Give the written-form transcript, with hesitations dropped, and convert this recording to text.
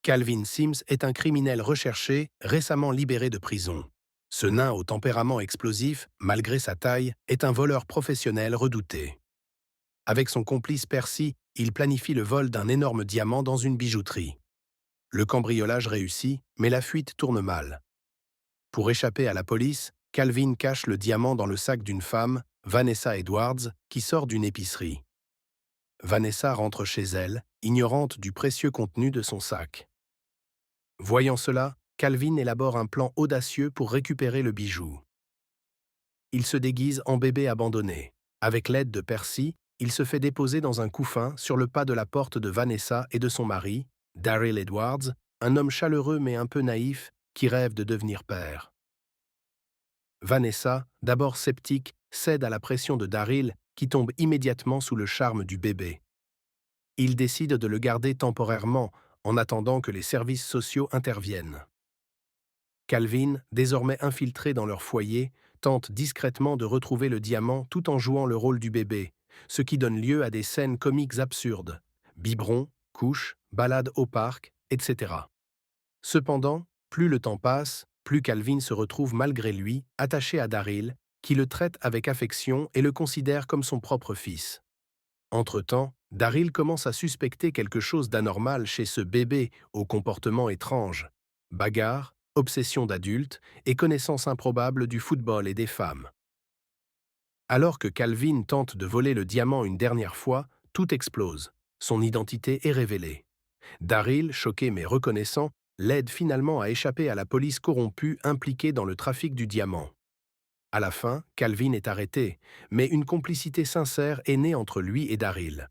Calvin Sims est un criminel recherché, récemment libéré de prison. Ce nain au tempérament explosif, malgré sa taille, est un voleur professionnel redouté. Avec son complice Percy, il planifie le vol d'un énorme diamant dans une bijouterie. Le cambriolage réussit, mais la fuite tourne mal. Pour échapper à la police, Calvin cache le diamant dans le sac d'une femme, Vanessa Edwards, qui sort d'une épicerie. Vanessa rentre chez elle, ignorante du précieux contenu de son sac. Voyant cela, Calvin élabore un plan audacieux pour récupérer le bijou. Il se déguise en bébé abandonné. Avec l'aide de Percy, il se fait déposer dans un couffin sur le pas de la porte de Vanessa et de son mari, Daryl Edwards, un homme chaleureux mais un peu naïf qui rêve de devenir père. Vanessa, d'abord sceptique, cède à la pression de Daryl qui tombe immédiatement sous le charme du bébé. Il décide de le garder temporairement en attendant que les services sociaux interviennent. Calvin, désormais infiltré dans leur foyer, tente discrètement de retrouver le diamant tout en jouant le rôle du bébé, ce qui donne lieu à des scènes comiques absurdes. Biberons, couches, balades au parc, etc. Cependant, plus le temps passe, plus Calvin se retrouve malgré lui attaché à Daryl, qui le traite avec affection et le considère comme son propre fils. Entre-temps, Daryl commence à suspecter quelque chose d'anormal chez ce bébé au comportement étrange. Bagarre, obsession d'adulte et connaissance improbable du football et des femmes. Alors que Calvin tente de voler le diamant une dernière fois, tout explose. Son identité est révélée. Daryl, choqué mais reconnaissant, l'aide finalement à échapper à la police corrompue impliquée dans le trafic du diamant. À la fin, Calvin est arrêté, mais une complicité sincère est née entre lui et Daryl.